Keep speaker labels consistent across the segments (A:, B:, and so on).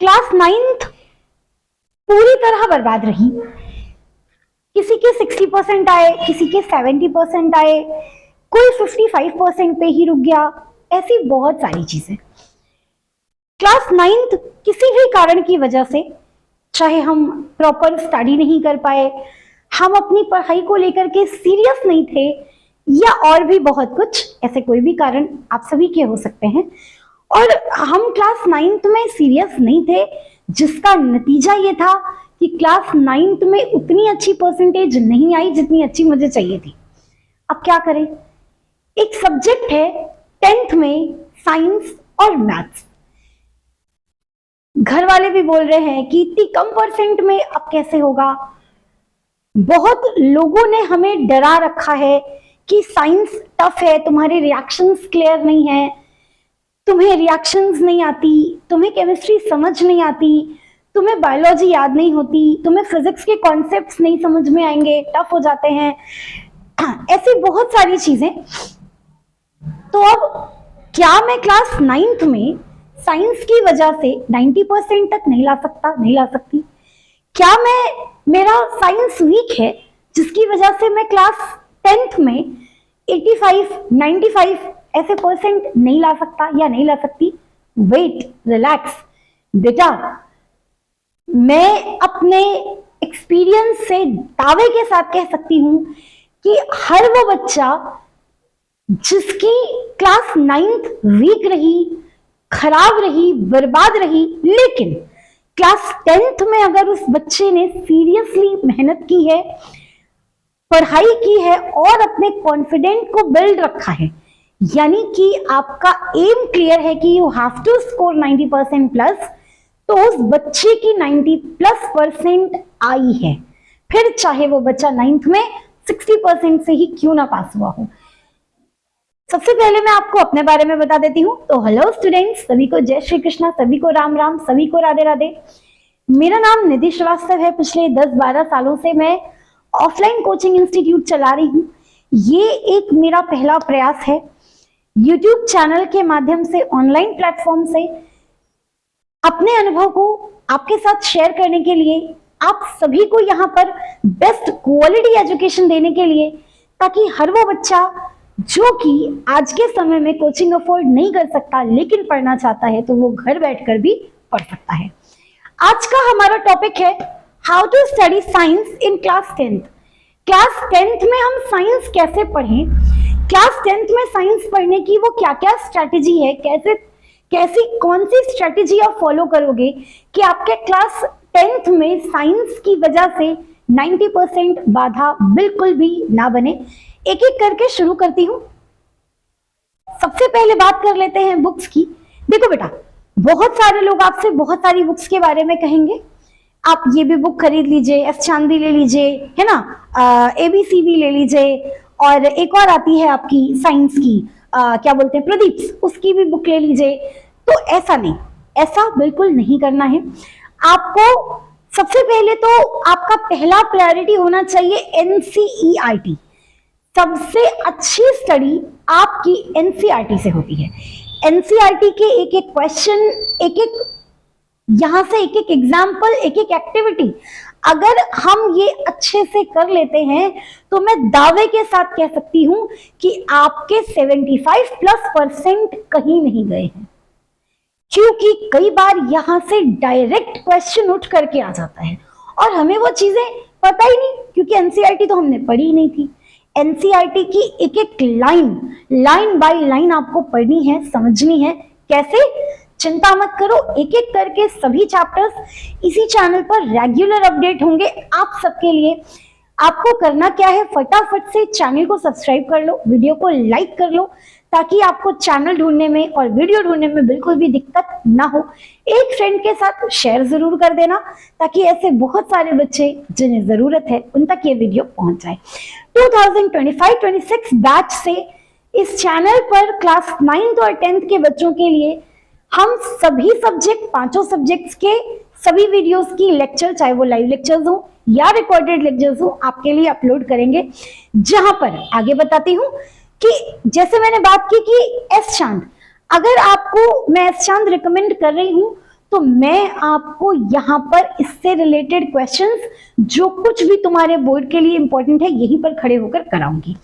A: Class 9th पूरी तरह बर्बाद रही। किसी के 60% आए, किसी के 70% आए, कोई 55% पे ही रुक गया। ऐसी बहुत सारी चीजें। क्लास 9th किसी भी कारण की वजह से, चाहे हम प्रॉपर स्टडी नहीं कर पाए, हम अपनी पढ़ाई को लेकर के सीरियस नहीं थे, या और भी बहुत कुछ, ऐसे कोई भी कारण आप सभी के हो सकते हैं, और हम क्लास 9th में सीरियस नहीं थे, जिसका नतीजा ये था कि क्लास 9th में उतनी अच्छी परसेंटेज नहीं आई जितनी अच्छी मुझे चाहिए थी। अब क्या करें? एक सब्जेक्ट है 10th में, साइंस और मैथ्स। घर वाले भी बोल रहे हैं कि इतनी कम परसेंट में अब कैसे होगा। बहुत लोगों ने हमें डरा रखा है कि साइंस टफ है, तुम्हारे रिएक्शंस क्लियर नहीं है, तुम्हें रिएक्शंस नहीं आती, तुम्हें केमिस्ट्री समझ नहीं आती, तुम्हें बायोलॉजी याद नहीं होती, तुम्हें फिजिक्स के कॉन्सेप्ट्स नहीं समझ में आएंगे, टफ हो जाते हैं। ऐसी बहुत सारी चीजें। तो अब क्या मैं क्लास 9th में साइंस की वजह से 90% तक नहीं ला सकती? क्या मेरा साइंस वीक है जिसकी वजह से मैं क्लास 10th में 85, 95 ऐसे परसेंट नहीं ला सकता या नहीं ला सकती? वेट, रिलैक्स बेटा, मैं अपने एक्सपीरियंस से दावे के साथ कह सकती हूं कि हर वो बच्चा जिसकी क्लास 9th वीक रही, खराब रही, बर्बाद रही, लेकिन क्लास 10th में अगर उस बच्चे ने सीरियसली मेहनत की है, पढ़ाई की है और अपने कॉन्फिडेंट को बिल्ड रखा है, यानी कि आपका एम क्लियर है कि you have to score 90% plus, तो उस बच्चे की 90+% आई है, फिर चाहे वो बच्चा 9th में 60% से ही क्यों ना पास हुआ हो। सबसे पहले मैं आपको अपने बारे में बता देती हूँ। तो हेलो स्टूडेंट्स, सभी को जय श्री कृष्णा, सभी को राम राम, सभी को राधे राधे। मेरा नाम निधि श्रीवास्तव है। पिछले 10-12 सालों से मैं ऑफलाइन कोचिंग इंस्टीट्यूट चला रही हूँ। ये एक मेरा पहला प्रयास है यूट्यूब चैनल के माध्यम से, ऑनलाइन प्लेटफॉर्म से अपने अनुभव को आपके साथ शेयर करने के लिए, आप सभी को यहाँ पर बेस्ट क्वालिटी एजुकेशन देने के लिए, ताकि हर वो बच्चा जो कि आज के समय में कोचिंग अफोर्ड नहीं कर सकता लेकिन पढ़ना चाहता है, तो वो घर बैठकर भी पढ़ सकता है। आज का हमारा टॉपिक है how to study science in class 10th। Class 10th में हम साइंस कैसे पढ़ें, क्लास 10th में साइंस पढ़ने की वो क्या क्या स्ट्रैटेजी है, कौन सी स्ट्रैटेजी आप फॉलो करोगे कि आपके क्लास 10th में साइंस की वजह से 90% बाधा बिल्कुल भी ना बने। एक एक करके शुरू करती हूं। सबसे पहले बात कर लेते हैं बुक्स की। देखो बेटा, बहुत सारे लोग आपसे बहुत सारी बुक्स के बारे में कहेंगे, आप ये भी बुक खरीद लीजिए, एस चांदी ले लीजिए, है ना, ABCD ले लीजिए, और एक और आती है आपकी साइंस की, क्या बोलते हैं, प्रदीप, उसकी भी बुक ले लीजिए। तो ऐसा नहीं, ऐसा बिल्कुल नहीं करना है आपको। सबसे पहले तो आपका पहला प्रायोरिटी होना चाहिए NCERT। सबसे अच्छी स्टडी आपकी NCERT से होती है। NCERT के एक एक क्वेश्चन, एक एक यहां से एक एक एग्जाम्पल, एक एक एक्टिविटी अगर हम ये अच्छे से कर लेते हैं, तो मैं दावे के साथ कह सकती हूं कि आपके 75+% कहीं नहीं गए हैं। क्योंकि कई बार यहां से डायरेक्ट क्वेश्चन उठ करके आ जाता है और हमें वो चीजें पता ही नहीं, क्योंकि NCERT तो हमने पढ़ी ही नहीं थी। NCERT की एक एक लाइन बाय लाइन आपको पढ़नी है, समझनी है। कैसे? चिंता मत करो, एक एक करके सभी चैप्टर्स इसी चैनल पर रेगुलर अपडेट होंगे आप सबके लिए। आपको करना क्या है, फटाफट से चैनल को सब्सक्राइब कर लो, वीडियो को लाइक कर लो, ताकि आपको चैनल ढूंढने में और वीडियो ढूंढने में बिल्कुल भी दिक्कत ना हो। एक फ्रेंड के साथ शेयर जरूर कर देना, ताकि ऐसे बहुत सारे बच्चे जिन्हें जरूरत है उन तक ये वीडियो पहुंच जाए। 2025-26 बैच से इस चैनल पर क्लास 9th और 10th के बच्चों के लिए हम सभी सब्जेक्ट, 5 सब्जेक्ट्स के सभी वीडियोस की लेक्चर, चाहे वो लाइव लेक्चर्स हो या रिकॉर्डेड लेक्चर्स हो, आपके लिए अपलोड करेंगे। जहां पर आगे बताती हूँ कि जैसे मैंने बात की कि एस चांद, अगर आपको मैं एस चांद रिकमेंड कर रही हूं, तो मैं आपको यहाँ पर इससे रिलेटेड क्वेश्चंस जो कुछ भी तुम्हारे बोर्ड के लिए इंपॉर्टेंट है यहीं पर खड़े होकर कराऊंगी।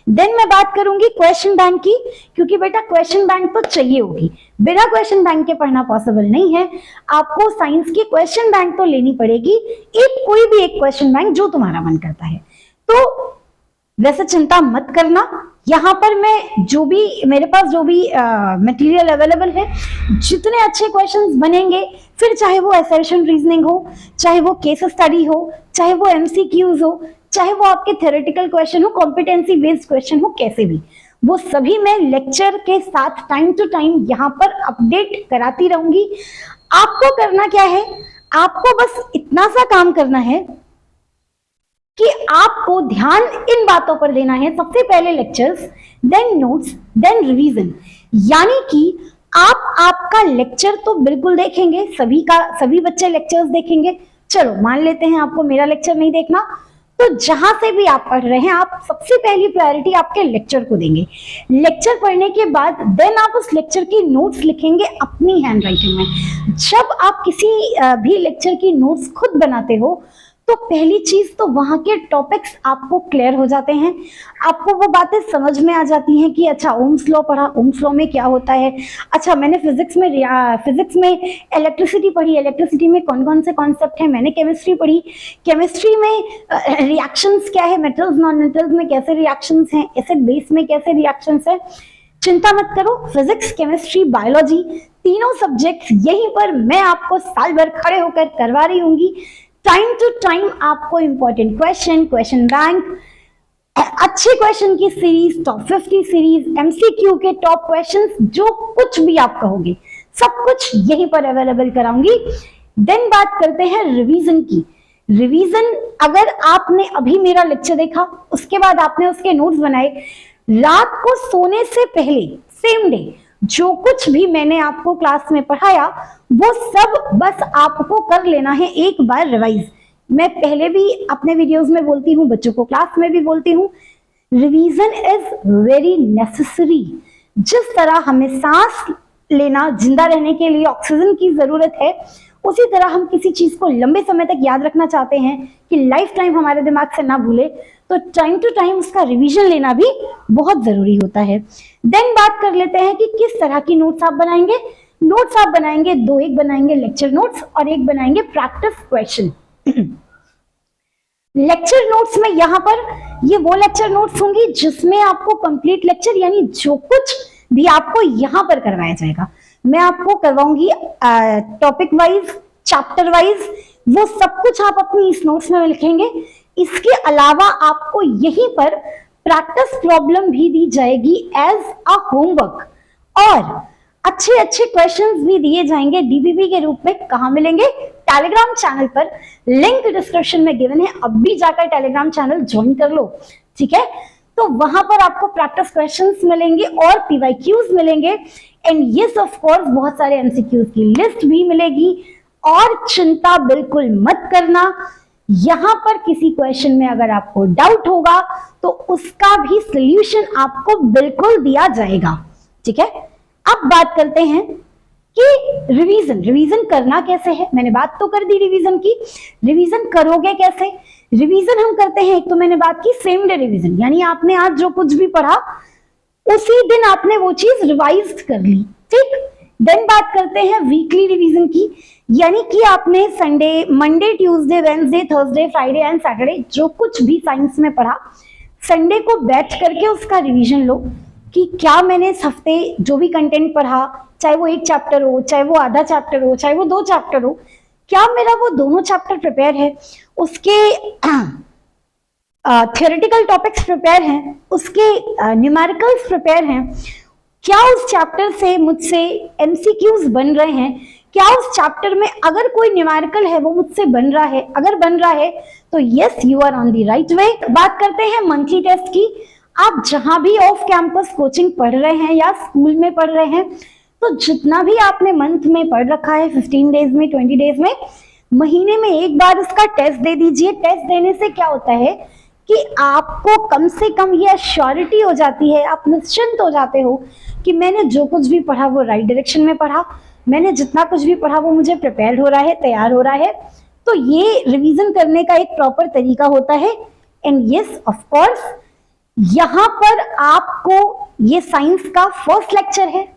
A: देन मैं बात करूंगी क्वेश्चन बैंक की, क्योंकि बेटा क्वेश्चन बैंक तो चाहिए होगी, बिना क्वेश्चन बैंक के पढ़ना पॉसिबल नहीं है। आपको साइंस की क्वेश्चन बैंक तो लेनी पड़ेगी, कोई भी एक क्वेश्चन बैंक जो तुम्हारा मन करता है। तो वैसे चिंता मत करना, यहाँ पर मैं जो भी मेरे पास जो भी मटेरियल अवेलेबल है, जितने अच्छे क्वेश्चंस बनेंगे, फिर चाहे वो असर्शन रीजनिंग हो, चाहे वो केस स्टडी हो, चाहे वो एमसीक्यूज हो, चाहे वो आपके थ्योरेटिकल क्वेश्चन हो, कॉम्पिटेंसी बेस्ड क्वेश्चन हो, कैसे भी, वो सभी मैं लेक्चर के साथ टाइम टू टाइम यहाँ पर अपडेट कराती रहूंगी। आपको करना क्या है, आपको बस इतना सा काम करना है कि आपको ध्यान इन बातों पर देना है, सबसे पहले lectures, then notes, then revision. यानी कि आप आपका लेक्चर तो बिल्कुल देखेंगे, सभी बच्चे लेक्चर्स देखेंगे। चलो मान लेते हैं आपको मेरा लेक्चर नहीं देखना, तो जहां से भी आप पढ़ रहे हैं आप सबसे पहली प्रायोरिटी आपके लेक्चर को देंगे। लेक्चर पढ़ने के बाद देन आप उस लेक्चर की नोट्स लिखेंगे अपनी हैंड राइटिंग में। जब आप किसी भी लेक्चर की नोट्स खुद बनाते हो तो पहली चीज तो वहां के टॉपिक्स आपको क्लियर हो जाते हैं, आपको वो बातें समझ में आ जाती हैं कि अच्छा ओम्स लॉ पढ़ा, ओम्स लॉ में क्या होता है, अच्छा मैंने फिजिक्स में इलेक्ट्रिसिटी पढ़ी, इलेक्ट्रिसिटी में कौन कौन से कॉन्सेप्ट हैं, मैंने केमिस्ट्री पढ़ी, केमिस्ट्री में रिएक्शंस क्या है, मेटल्स नॉन मेटल्स में कैसे रिएक्शंस हैं, एसिड बेस में कैसे रिएक्शंस हैं। चिंता मत करो, फिजिक्स, केमिस्ट्री, बायोलॉजी तीनों सब्जेक्ट्स यहीं पर मैं आपको साल भर खड़े होकर करवा रही हूंगी। टाइम टू टाइम आपको इंपॉर्टेंट क्वेश्चन बैंक, अच्छे क्वेश्चन की सीरीज, टॉप 50 सीरीज, एमसीक्यू के टॉप क्वेश्चंस, जो कुछ भी आप कहोगे सब कुछ यहीं पर अवेलेबल कराऊंगी। देन बात करते हैं रिवीजन की। रिवीजन, अगर आपने अभी मेरा लेक्चर देखा, उसके बाद आपने उसके नोट्स बनाए, रात को सोने से पहले सेम डे जो कुछ भी मैंने आपको क्लास में पढ़ाया वो सब बस आपको कर लेना है एक बार रिवाइज। मैं पहले भी अपने वीडियोस में बोलती हूँ, बच्चों को क्लास में भी बोलती हूँ, रिवीजन इज वेरी नेसेसरी। जिस तरह हमें सांस लेना, जिंदा रहने के लिए ऑक्सीजन की जरूरत है, उसी तरह हम किसी चीज को लंबे समय तक याद रखना चाहते हैं कि लाइफ टाइम हमारे दिमाग से ना भूले, तो टाइम टू टाइम उसका रिवीजन लेना भी बहुत जरूरी होता है। देन बात कर लेते हैं कि किस तरह की नोट्स आप बनाएंगे। नोट्स आप बनाएंगे दो, एक बनाएंगे लेक्चर नोट्स और एक बनाएंगे प्रैक्टिस क्वेश्चन। लेक्चर नोट्स में यहाँ पर ये वो लेक्चर नोट्स होंगी जिसमें आपको कंप्लीट लेक्चर यानी जो कुछ भी आपको यहाँ पर करवाया जाएगा मैं आपको करवाऊंगी टॉपिक वाइज, चैप्टर वाइज, वो सब कुछ आप अपनी इस नोट्स में लिखेंगे। इसके अलावा आपको यहीं पर प्रैक्टिस प्रॉब्लम भी दी जाएगी एज अ होमवर्क और अच्छे अच्छे क्वेश्चंस भी दिए जाएंगे डीबीबी के रूप में। कहां मिलेंगे? टेलीग्राम चैनल पर, लिंक डिस्क्रिप्शन में गिवन है, अब भी जाकर टेलीग्राम चैनल ज्वाइन कर लो, ठीक है। तो वहां पर आपको प्रैक्टिस क्वेश्चंस मिलेंगे और पीवाईक्यूज मिलेंगे एंड यस ऑफ कोर्स बहुत सारे एमसीक्यूज की लिस्ट भी मिलेगी। और चिंता बिल्कुल मत करना, यहां पर किसी क्वेश्चन में अगर आपको डाउट होगा तो उसका भी सॉल्यूशन आपको बिल्कुल दिया जाएगा, ठीक है। अब बात करते हैं कि रिवीजन करना कैसे है। मैंने बात तो कर दी रिवीजन की, रिवीजन करोगे कैसे? रिवीजन हम करते हैं, एक तो मैंने बात की सेम डे रिवीजन, यानी आपने आज जो कुछ भी पढ़ा उसी दिन आपने वो चीज रिवाइज कर ली, ठीक। देन बात करते हैं वीकली रिवीजन की, यानी कि आपने Sunday, Monday, Tuesday, Wednesday, Thursday, Friday and Saturday जो कुछ भी साइंस में पढ़ा, संडे को बैठ करके उसका रिवीजन लो कि क्या मैंने इस हफ्ते जो भी कंटेंट पढ़ा, चाहे वो एक चैप्टर हो, चाहे वो आधा चैप्टर हो, चाहे वो 2 चैप्टर हो, क्या मेरा वो दोनों चैप्टर प्रिपेयर है, उसके थियोरेटिकल टॉपिक्स प्रिपेयर हैं, उसके न्यूमेरिकल्स प्रिपेयर हैं, क्या उस चैप्टर से मुझसे एमसीक्यूज बन रहे हैं, क्या उस चैप्टर में अगर कोई न्यूमेरिकल है वो मुझसे बन रहा है, अगर बन रहा है तो yes you are on the right way. बात करते हैं मंथली टेस्ट की। आप जहां भी ऑफ कैंपस कोचिंग पढ़ रहे हैं या स्कूल में पढ़ रहे हैं, तो जितना भी आपने मंथ में पढ़ रखा है, 15 डेज में, 20 डेज में, महीने में एक बार इसका टेस्ट दे दीजिए। टेस्ट देने से क्या होता है कि आपको कम से कम ये श्योरिटी हो जाती है, आप निश्चिंत हो जाते हो कि मैंने जो कुछ भी पढ़ा वो राइट डायरेक्शन में पढ़ा, मैंने जितना कुछ भी पढ़ा वो मुझे प्रिपेयर हो रहा है, तैयार हो रहा है। तो ये रिवीजन करने का एक प्रॉपर तरीका होता है। एंड यस ऑफ कोर्स, यहाँ पर आपको ये साइंस का फर्स्ट लेक्चर है।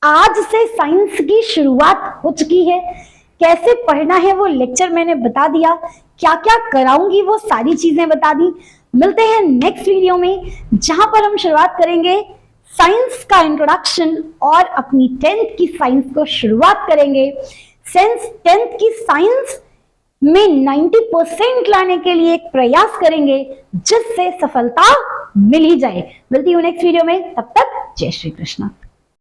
A: आज से साइंस की शुरुआत हो चुकी है। कैसे पढ़ना है वो लेक्चर मैंने बता दिया, क्या क्या कराऊंगी वो सारी चीजें बता दी। मिलते हैं नेक्स्ट वीडियो में, जहां पर हम शुरुआत करेंगे साइंस का इंट्रोडक्शन और अपनी 10th की साइंस को शुरुआत करेंगे। सिंस 10th की साइंस में 90% लाने के लिए एक प्रयास करेंगे, जिससे सफलता मिल ही जाए। मिलती हूँ नेक्स्ट वीडियो में, तब तक जय श्री कृष्ण।